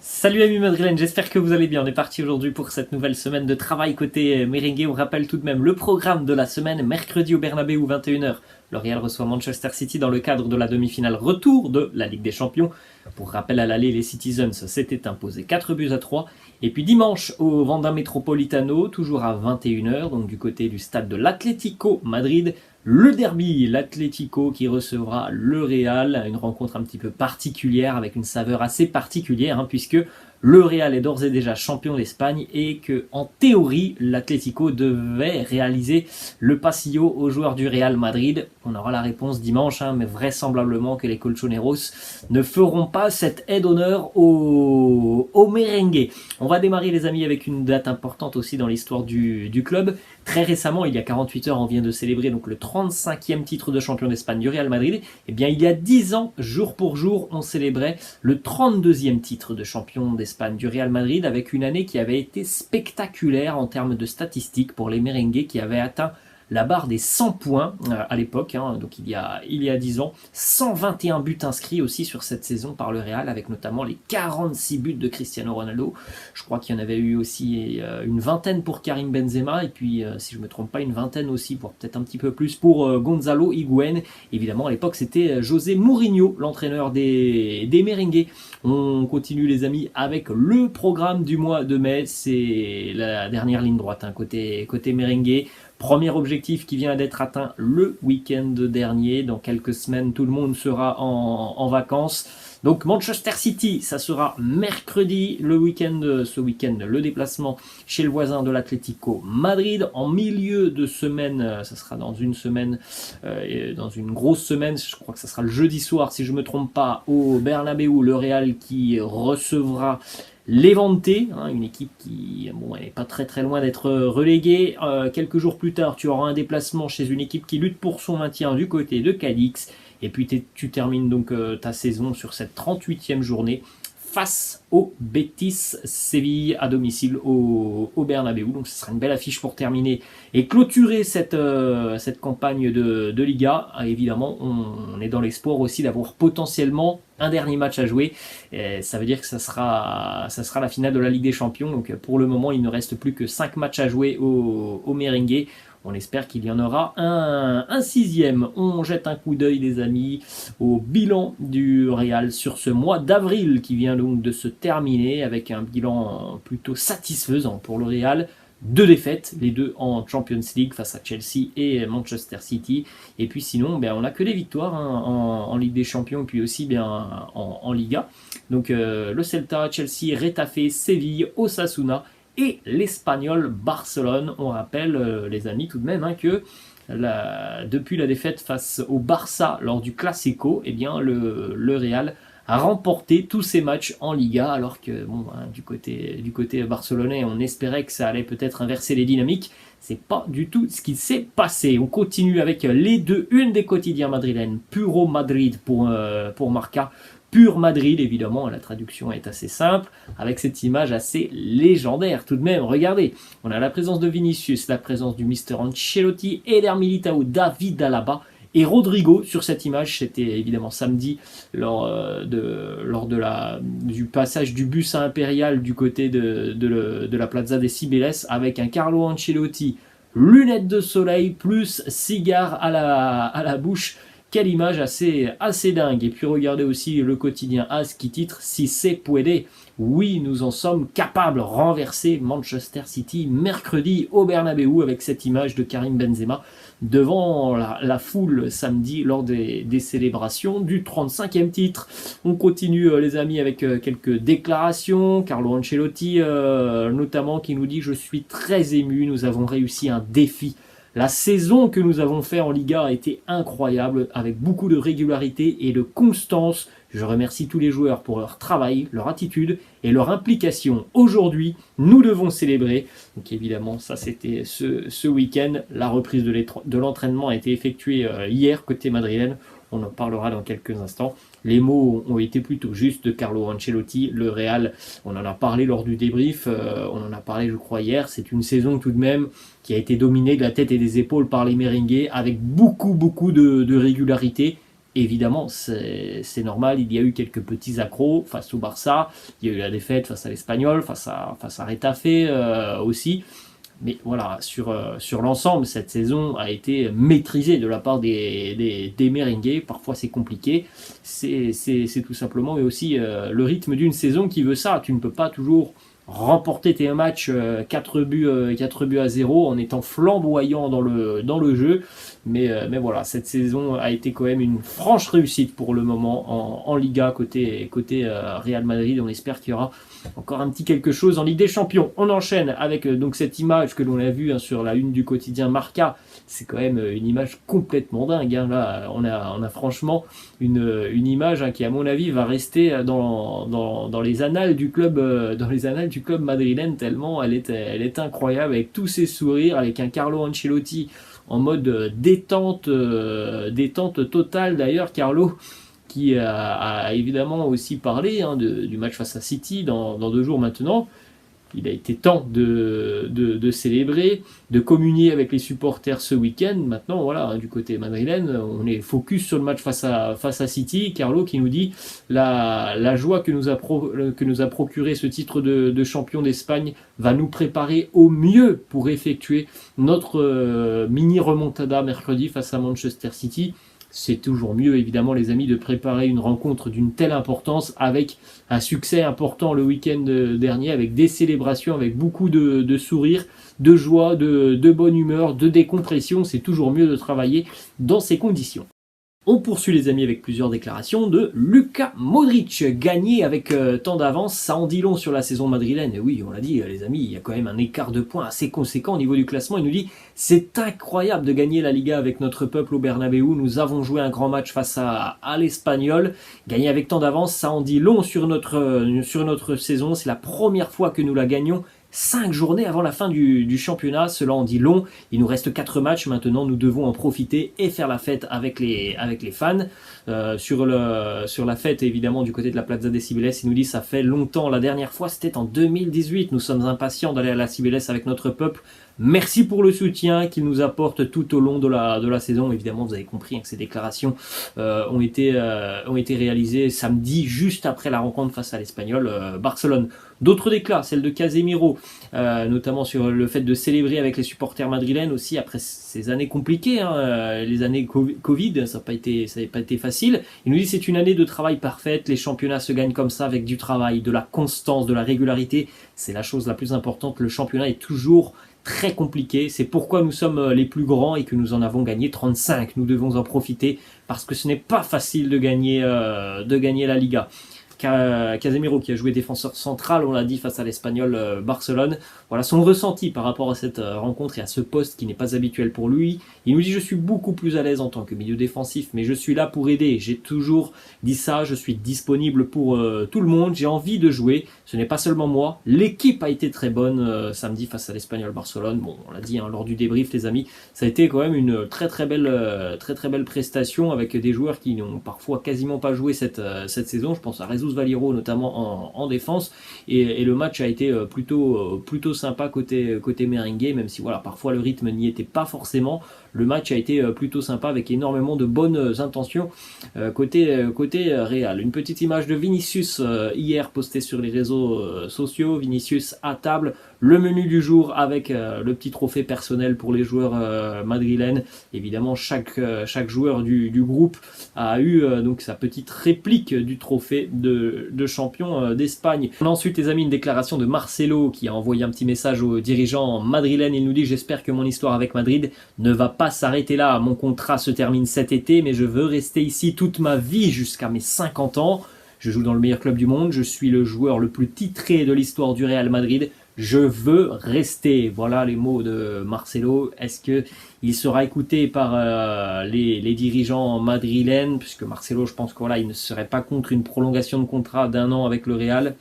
Salut amis madrilènes, j'espère que vous allez bien. On est parti aujourd'hui pour cette nouvelle semaine de travail côté merengue. On rappelle tout de même le programme de la semaine. Mercredi au Bernabéu 21h, le Real reçoit Manchester City dans le cadre de la demi-finale retour de la Ligue des Champions. Pour rappel à l'aller, les Citizens s'étaient imposés 4-3. Et puis dimanche au Wanda Metropolitano, toujours à 21h, donc du côté du stade de l'Atlético Madrid. Le derby, l'Atlético qui recevra le Real, une rencontre un petit peu particulière avec une saveur assez particulière puisque le Real est d'ores et déjà champion d'Espagne et que en théorie l'Atlético devait réaliser le pasillo aux joueurs du Real Madrid. On aura la réponse dimanche, mais vraisemblablement que les colchoneros ne feront pas cette aide d'honneur au merengue. On va démarrer les amis avec une date importante aussi dans l'histoire du club. Très récemment, il y a 48 heures, on vient de célébrer donc le 35e titre de champion d'Espagne du Real Madrid. Et bien, il y a 10 ans, jour pour jour, on célébrait le 32e titre de champion d'Espagne du Real Madrid avec une année qui avait été spectaculaire en termes de statistiques pour les merengues qui avaient atteint la barre des 100 points à l'époque, donc il y a 10 ans. 121 buts inscrits aussi sur cette saison par le Real, avec notamment les 46 buts de Cristiano Ronaldo. Je crois qu'il y en avait eu aussi une vingtaine pour Karim Benzema, et puis, si je ne me trompe pas, une vingtaine aussi, pour peut-être un petit peu plus, pour Gonzalo Higuaín. Évidemment, à l'époque, c'était José Mourinho, l'entraîneur des merengues. On continue les amis avec le programme du mois de mai. C'est la dernière ligne droite, côté merengue. Premier objectif qui vient d'être atteint le week-end dernier. Dans quelques semaines, tout le monde sera en vacances. Donc Manchester City, ça sera mercredi, ce week-end, le déplacement chez le voisin de l'Atlético Madrid. En milieu de semaine, ça sera dans une semaine, dans une grosse semaine, je crois que ça sera le jeudi soir, si je ne me trompe pas, au Bernabéu, le Real qui recevra Levante, une équipe qui elle n'est pas très très loin d'être reléguée. Quelques jours plus tard, tu auras un déplacement chez une équipe qui lutte pour son maintien du côté de Cadix. Et puis tu termines donc ta saison sur cette 38e journée face au Betis Séville à domicile au Bernabéu. Donc ce sera une belle affiche pour terminer et clôturer cette campagne de Liga. Évidemment, on est dans l'espoir aussi d'avoir potentiellement un dernier match à jouer. Et ça veut dire que ça sera la finale de la Ligue des Champions. Donc pour le moment, il ne reste plus que 5 matchs à jouer au merengue. On espère qu'il y en aura un sixième. On jette un coup d'œil, les amis, au bilan du Real sur ce mois d'avril qui vient donc de se terminer avec un bilan plutôt satisfaisant pour le Real. 2 défaites, les 2 en Champions League face à Chelsea et Manchester City. Et puis sinon, on n'a que des victoires en Ligue des Champions et puis aussi en Liga. Donc le Celta, Chelsea, Retafe, Séville, Osasuna et l'Espagnol Barcelone. On rappelle, les amis, tout de même, que depuis la défaite face au Barça lors du Classico, le Real a remporté tous ses matchs en Liga, alors que du côté barcelonais, on espérait que ça allait peut-être inverser les dynamiques. C'est pas du tout ce qui s'est passé. On continue avec une des quotidiens madrilènes, Puro Madrid pour Marca. Pur Madrid, évidemment, la traduction est assez simple, avec cette image assez légendaire tout de même. Regardez, on a la présence de Vinicius, la présence du Mister Ancelotti, Eder Militao, David Alaba et Rodrigo sur cette image. C'était évidemment samedi lors du passage du bus à Impérial du côté de la Plaza des Cibeles, avec un Carlo Ancelotti, lunettes de soleil plus cigare à la bouche. Quelle image assez dingue. Et puis regardez aussi le quotidien AS qui titre Si se puede. Oui, nous en sommes capables. Renverser Manchester City mercredi au Bernabéu avec cette image de Karim Benzema devant la foule samedi lors des célébrations du 35e titre. On continue les amis avec quelques déclarations. Carlo Ancelotti notamment qui nous dit « Je suis très ému, nous avons réussi un défi ». La saison que nous avons fait en Liga a été incroyable, avec beaucoup de régularité et de constance. Je remercie tous les joueurs pour leur travail, leur attitude et leur implication. Aujourd'hui, nous devons célébrer. Donc évidemment, ça c'était ce week-end. La reprise de l'entraînement a été effectuée hier côté madrilène. On en parlera dans quelques instants. Les mots ont été plutôt justes de Carlo Ancelotti. Le Real, on en a parlé lors du débrief, on en a parlé je crois hier. C'est une saison tout de même qui a été dominée de la tête et des épaules par les merengues avec beaucoup de régularité Évidemment, c'est normal, il y a eu quelques petits accros face au Barça, il y a eu la défaite face à l'Espagnol, face à Retafe aussi. Mais voilà, sur l'ensemble, cette saison a été maîtrisée de la part des merengues. Parfois c'est compliqué, c'est tout simplement, mais aussi le rythme d'une saison qui veut ça. Tu ne peux pas toujours remporter tes matchs 4 buts à 0 en étant flamboyant dans le jeu. Mais voilà, cette saison a été quand même une franche réussite pour le moment en Liga côté Real Madrid. On espère qu'il y aura encore un petit quelque chose en Ligue des Champions. On enchaîne avec donc cette image que l'on a vue sur la une du quotidien Marca. C'est quand même une image complètement dingue. Là, on a franchement une image qui, à mon avis, va rester dans les annales du club, madrilène, tellement elle est incroyable, avec tous ses sourires, avec un Carlo Ancelotti en mode détente totale. D'ailleurs, Carlo qui a évidemment aussi parlé du match face à City dans 2 jours maintenant. Il a été temps de célébrer, de communier avec les supporters ce week-end. Maintenant, voilà, du côté madrilène, on est focus sur le match face à City. Carlo qui nous dit la joie que nous a procuré ce titre de champion d'Espagne va nous préparer au mieux pour effectuer notre mini remontada mercredi face à Manchester City. C'est toujours mieux, évidemment, les amis, de préparer une rencontre d'une telle importance avec un succès important le week-end dernier, avec des célébrations, avec beaucoup de sourires, de joie, de bonne humeur, de décompression. C'est toujours mieux de travailler dans ces conditions. On poursuit les amis avec plusieurs déclarations de Luka Modric, gagné avec tant d'avance, ça en dit long sur la saison madrilène. Et oui, on l'a dit les amis, il y a quand même un écart de points assez conséquent au niveau du classement. Il nous dit c'est incroyable de gagner la Liga avec notre peuple au Bernabéu. Nous avons joué un grand match face à l'Espagnol, gagné avec tant d'avance, ça en dit long sur notre saison. C'est la première fois que nous la gagnons 5 journées avant la fin du championnat, cela en dit long. Il nous reste 4 matchs maintenant, nous devons en profiter et faire la fête avec les fans. Sur la fête évidemment du côté de la Plaza des Cibeles, il nous dit ça fait longtemps, la dernière fois c'était en 2018, nous sommes impatients d'aller à la Cibeles avec notre peuple. Merci pour le soutien qu'il nous apporte tout au long de la saison. Évidemment, vous avez compris que ces déclarations ont été réalisées samedi, juste après la rencontre face à l'Espagnol Barcelone. D'autres déclats, celle de Casemiro, notamment sur le fait de célébrer avec les supporters madrilènes aussi après ces années compliquées, les années Covid, ça n'avait pas été facile. Il nous dit c'est une année de travail parfaite, les championnats se gagnent comme ça avec du travail, de la constance, de la régularité. C'est la chose la plus importante. Le championnat est toujours très compliqué, c'est pourquoi nous sommes les plus grands et que nous en avons gagné 35. Nous devons en profiter parce que ce n'est pas facile de gagner la Liga. Casemiro qui a joué défenseur central, on l'a dit, face à l'Espagnol Barcelone. Voilà son ressenti par rapport à cette rencontre et à ce poste qui n'est pas habituel pour lui. Il nous dit je suis beaucoup plus à l'aise en tant que milieu défensif, mais je suis là pour aider. J'ai toujours dit ça, je suis disponible pour tout le monde, j'ai envie de jouer. Ce n'est pas seulement moi, l'équipe a été très bonne samedi face à l'Espagnol Barcelone. Bon, on l'a dit lors du débrief les amis, ça a été quand même une très très belle prestation avec des joueurs qui n'ont parfois quasiment pas joué cette saison. Je pense à Jesus Valero notamment en défense et le match a été plutôt sympa côté merengue, même si voilà parfois le rythme n'y était pas forcément. Le match a été plutôt sympa avec énormément de bonnes intentions côté Real. Une petite image de Vinicius hier postée sur les réseaux sociaux. Vinicius à table, le menu du jour avec le petit trophée personnel pour les joueurs madrilènes. Évidemment, chaque joueur du groupe a eu donc sa petite réplique du trophée de champion d'Espagne. On a ensuite, les amis, une déclaration de Marcelo qui a envoyé un petit message aux dirigeants madrilènes. Il nous dit « J'espère que mon histoire avec Madrid ne va pas s'arrêter là. Mon contrat se termine cet été, mais je veux rester ici toute ma vie jusqu'à mes 50 ans. Je joue dans le meilleur club du monde. Je suis le joueur le plus titré de l'histoire du Real Madrid. Je veux rester. » Voilà les mots de Marcelo. Est-ce qu'il sera écouté par les dirigeants madrilènes? Puisque Marcelo, je pense qu'il ne serait pas contre une prolongation de contrat d'1 an avec le Real.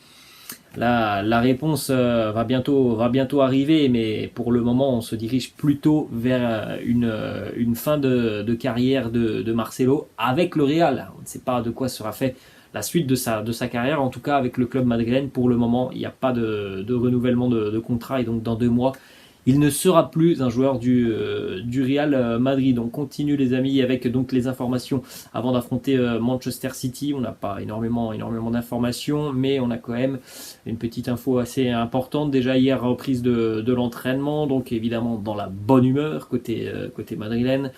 La réponse va bientôt arriver, mais pour le moment, on se dirige plutôt vers une fin de carrière de Marcelo avec le Real. On ne sait pas de quoi sera fait la suite de sa carrière, en tout cas avec le club madrilène. Pour le moment, il n'y a pas de renouvellement de contrat et donc dans 2 mois, il ne sera plus un joueur du Real Madrid. On continue les amis avec donc les informations avant d'affronter Manchester City. On n'a pas énormément d'informations, mais on a quand même une petite info assez importante. Déjà hier, reprise de l'entraînement, donc évidemment dans la bonne humeur côté madrilène.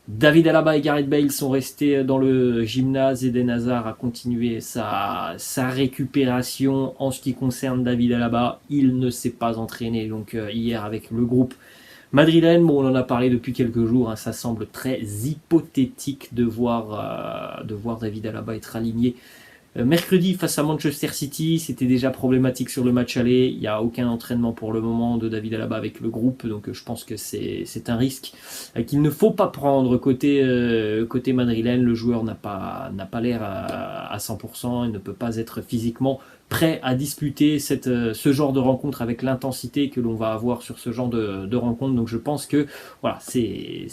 David Alaba et Gareth Bale sont restés dans le gymnase. Eden Hazard a continué sa récupération. En ce qui concerne David Alaba, il ne s'est pas entraîné donc hier avec le groupe madrilène. Bon, on en a parlé depuis quelques jours, hein, ça semble très hypothétique de voir David Alaba être aligné mercredi face à Manchester City. C'était déjà problématique sur le match aller. Il n'y a aucun entraînement pour le moment de David Alaba avec le groupe, donc je pense que c'est un risque qu'il ne faut pas prendre côté madrilène. Le joueur n'a pas l'air à 100%, il ne peut pas être physiquement prêt à disputer ce genre de rencontre avec l'intensité que l'on va avoir sur ce genre de rencontre. Donc je pense que voilà, c'est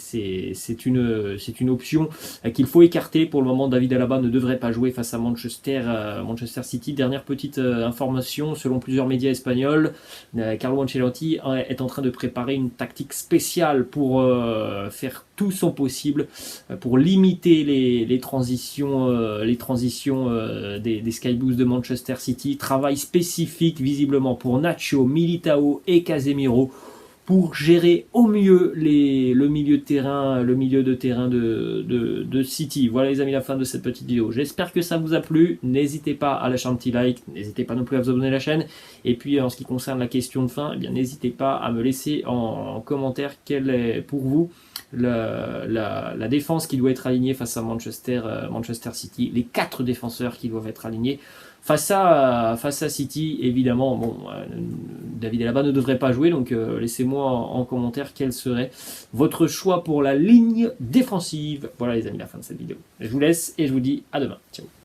une option qu'il faut écarter. Pour le moment, David Alaba ne devrait pas jouer face à Manchester City. Dernière petite information, selon plusieurs médias espagnols, Carlo Ancelotti est en train de préparer une tactique spéciale pour faire tout son possible pour limiter les transitions des Sky Blues de Manchester City. Travail spécifique visiblement pour Nacho, Militao et Casemiro pour gérer au mieux le milieu de terrain de City. Voilà les amis, la fin de cette petite vidéo. J'espère que ça vous a plu. N'hésitez pas à lâcher un petit like, n'hésitez pas non plus à vous abonner à la chaîne. Et puis en ce qui concerne la question de fin, eh bien n'hésitez pas à me laisser en commentaire quelle est pour vous la défense qui doit être alignée face à Manchester City, les 4 défenseurs qui doivent être alignés face à City. Évidemment, bon, David Alaba ne devrait pas jouer, donc laissez-moi en commentaire quel serait votre choix pour la ligne défensive. Voilà les amis, la fin de cette vidéo. Je vous laisse et je vous dis à demain. Ciao.